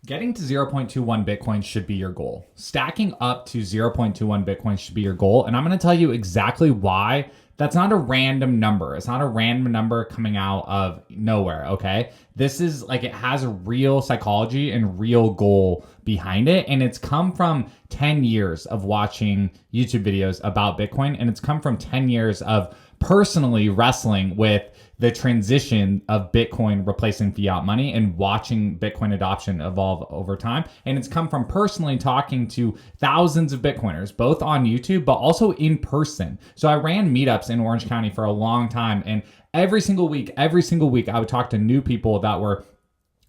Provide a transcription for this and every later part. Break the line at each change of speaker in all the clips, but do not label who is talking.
Getting to 0.21 Bitcoin should be your goal. Stacking up to 0.21 Bitcoin should be your goal. And I'm going to tell you exactly why. That's not a random number. It's not a random number coming out of nowhere, okay? This is like, it has a real psychology and real goal behind it. And it's come from 10 years of watching YouTube videos about Bitcoin. And it's come from 10 years of personally wrestling with the transition of Bitcoin replacing fiat money and watching Bitcoin adoption evolve over time. And it's come from personally talking to thousands of Bitcoiners, both on YouTube, but also in person. So I ran meetups in Orange County for a long time. And every single week, I would talk to new people that were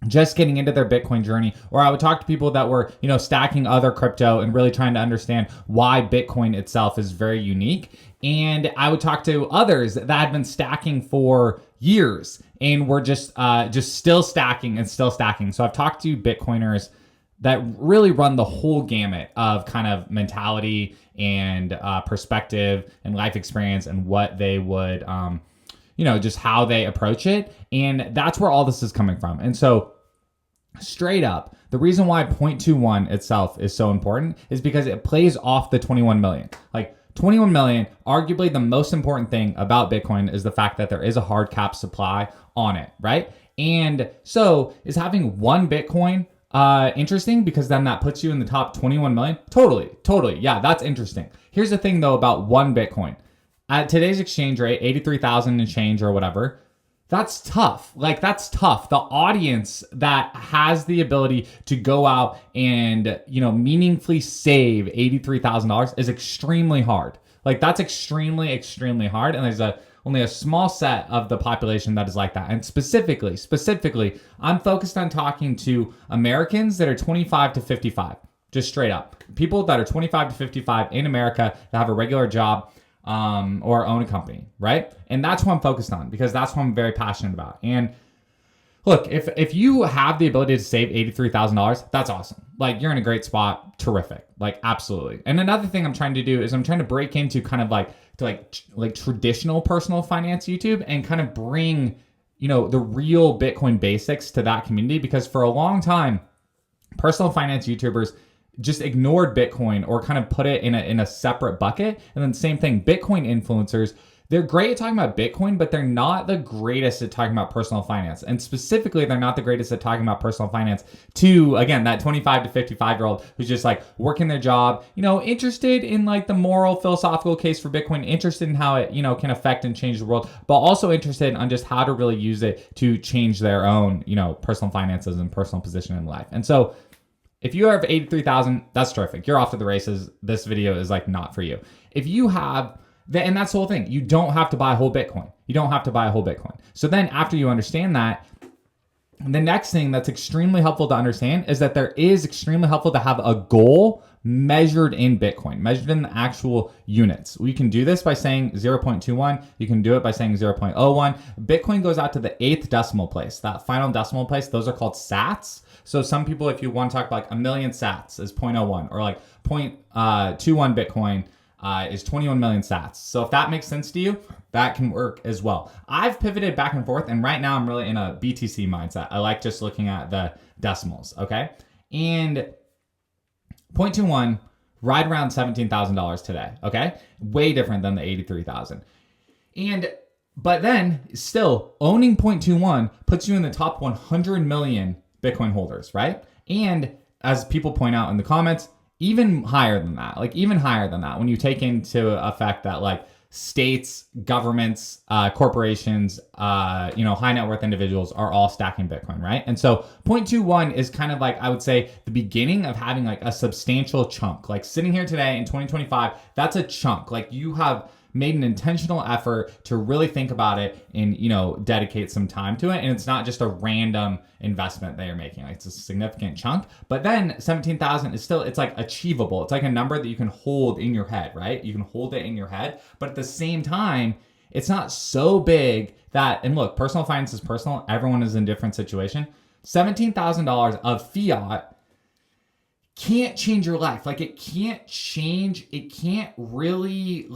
just getting into their Bitcoin journey, or I would talk to people that were, stacking other crypto and really trying to understand why Bitcoin itself is very unique. And I would talk to others that had been stacking for years and were just still stacking and still stacking. So I've talked to Bitcoiners that really run the whole gamut of kind of mentality and perspective and life experience and what they would, just how they approach it. And that's where all this is coming from. And so straight up, the reason why 0.21 itself is so important is because it plays off the 21 million. Like 21 million, arguably the most important thing about Bitcoin is the fact that there is a hard cap supply on it, right? And so is having one Bitcoin interesting because then that puts you in the top 21 million? Totally. Yeah, that's interesting. Here's the thing though about one Bitcoin. At today's exchange rate, 83,000 and change or whatever, that's tough. That's tough. The audience that has the ability to go out and, meaningfully save $83,000 is extremely hard. That's extremely, extremely hard. And there's only a small set of the population that is like that. And specifically, I'm focused on talking to Americans that are 25 to 55, just straight up. People that are 25 to 55 in America that have a regular job, or own a company, right? And that's what I'm focused on because that's what I'm very passionate about. And look, if you have the ability to save $83,000, that's awesome. You're in a great spot. Terrific. Absolutely. And another thing I'm trying to do is I'm trying to break into kind of like traditional personal finance YouTube and kind of bring, the real Bitcoin basics to that community, because for a long time, personal finance YouTubers just ignored Bitcoin or kind of put it in a separate bucket. And then same thing, Bitcoin influencers, they're great at talking about Bitcoin, but they're not the greatest at talking about personal finance. And specifically, they're not the greatest at talking about personal finance to, again, that 25 to 55-year-old who's just working their job, interested in the moral, philosophical case for Bitcoin, interested in how it, can affect and change the world, but also interested on just how to really use it to change their own, personal finances and personal position in life. And so if you have 83,000, that's terrific. You're off to the races. This video is not for you. If you have, and that's the whole thing. You don't have to buy a whole Bitcoin. So then after you understand that, the next thing that's extremely helpful to understand is that there is extremely helpful to have a goal measured in Bitcoin, measured in the actual units. We can do this by saying 0.21. You can do it by saying 0.01. Bitcoin goes out to the 8th decimal place, that final decimal place. Those are called sats. So some people, if you want to talk about a million sats is 0.01 or 0.21 Bitcoin is 21 million sats. So if that makes sense to you, that can work as well. I've pivoted back and forth, and right now I'm really in a BTC mindset. I like just looking at the decimals, okay? And 0.21, right around $17,000 today, okay? Way different than the 83,000. But then still owning 0.21 puts you in the top 100 million Bitcoin holders, right? And as people point out in the comments, even higher than that, when you take into effect that states, governments, corporations, high net worth individuals are all stacking Bitcoin, right? And so 0.21 is kind of I would say the beginning of having a substantial chunk. Sitting here today in 2025, that's a chunk. You have made an intentional effort to really think about it and, dedicate some time to it. And it's not just a random investment that you're making. It's a significant chunk. But then 17,000 is still, it's achievable. It's a number that you can hold in your head, right? You can hold it in your head. But at the same time, it's not so big that, and look, personal finance is personal. Everyone is in a different situation. $17,000 of fiat can't change your life. It can't change. It can't really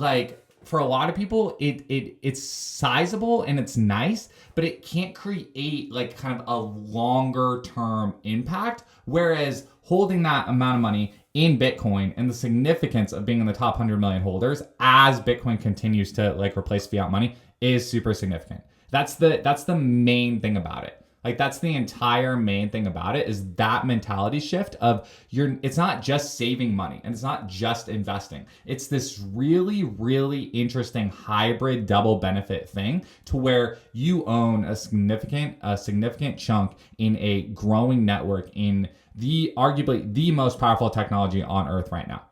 for a lot of people, it's sizable and it's nice, but it can't create like kind of a longer term impact. Whereas holding that amount of money in Bitcoin and the significance of being in the top 100 million holders as Bitcoin continues to like replace fiat money is super significant. That's the main thing about it. Like that's the entire main thing about it is that mentality shift of it's not just saving money and it's not just investing. It's this really, really interesting hybrid double benefit thing to where you own a significant chunk in a growing network in the arguably the most powerful technology on earth right now.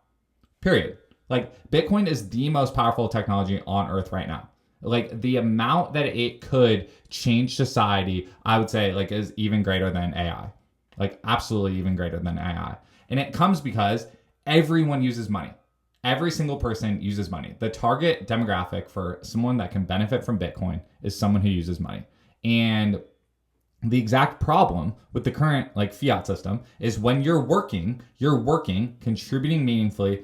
Period. Like Bitcoin is the most powerful technology on earth right now. Like the amount that it could change society, I would say like is even greater than AI. Like absolutely even greater than AI. And it comes because everyone uses money. Every single person uses money. The target demographic for someone that can benefit from Bitcoin is someone who uses money. And the exact problem with the current like fiat system is when you're working, contributing meaningfully,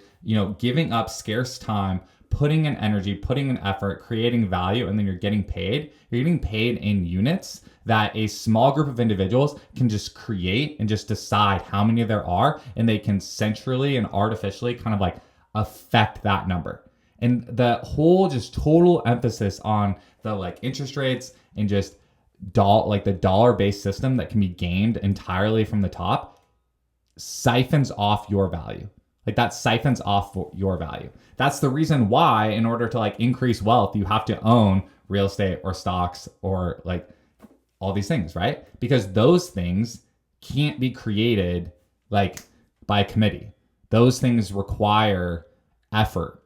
giving up scarce time, putting in energy, putting in effort, creating value, and then you're getting paid. You're getting paid in units that a small group of individuals can just create and just decide how many there are, and they can centrally and artificially kind of like affect that number. And the whole just total emphasis on the like interest rates and just the dollar-based system that can be gamed entirely from the top siphons off your value. Like that siphons off your value. That's the reason why, in order to like increase wealth, you have to own real estate or stocks or like all these things, right? Because those things can't be created like by a committee. Those things require effort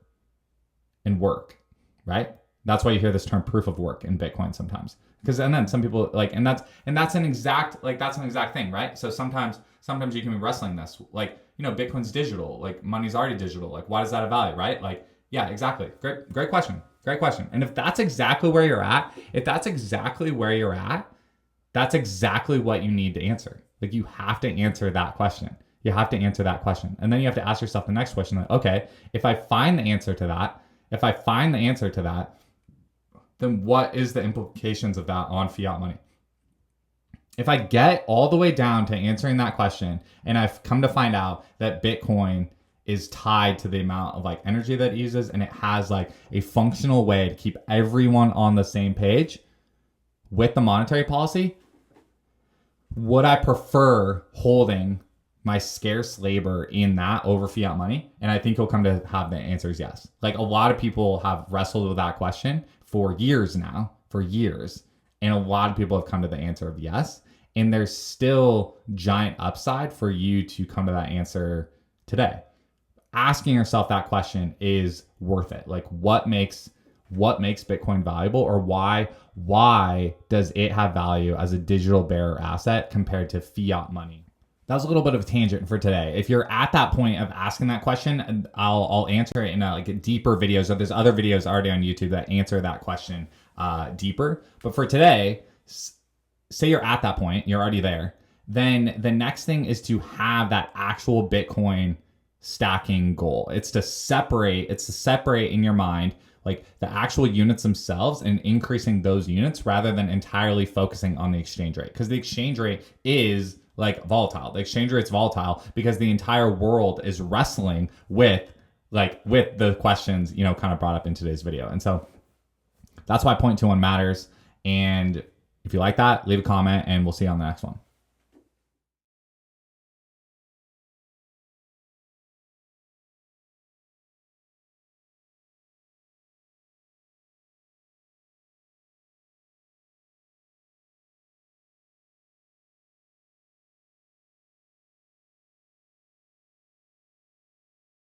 and work, right? That's why you hear this term proof of work in Bitcoin sometimes. And then some people like, and that's an exact thing, right? So sometimes you can be wrestling this, like, Bitcoin's digital, like money's already digital. Like, why does that have value, right? Like, yeah, exactly. Great question. And if that's exactly where you're at, that's exactly what you need to answer. Like, you have to answer that question. And then you have to ask yourself the next question, like, okay, if I find the answer to that, then what is the implications of that on fiat money? If I get all the way down to answering that question and I've come to find out that Bitcoin is tied to the amount of like energy that it uses and it has like a functional way to keep everyone on the same page with the monetary policy, would I prefer holding my scarce labor in that over fiat money? And I think you'll come to have the answer is yes. Like a lot of people have wrestled with that question for years now, and a lot of people have come to the answer of yes. And there's still giant upside for you to come to that answer today. Asking yourself that question is worth it. Like what makes Bitcoin valuable, or why does it have value as a digital bearer asset compared to fiat money? That was a little bit of a tangent for today. If you're at that point of asking that question, I'll answer it in a deeper video. So there's other videos already on YouTube that answer that question deeper. But for today, say you're at that point, you're already there. Then the next thing is to have that actual Bitcoin stacking goal. It's to separate in your mind like the actual units themselves and increasing those units rather than entirely focusing on the exchange rate. Because the exchange rate is like volatile. The exchange rate's volatile because the entire world is wrestling with the questions, kind of brought up in today's video. And so that's why 0.21 matters. And if you like that, leave a comment and we'll see you on the next one.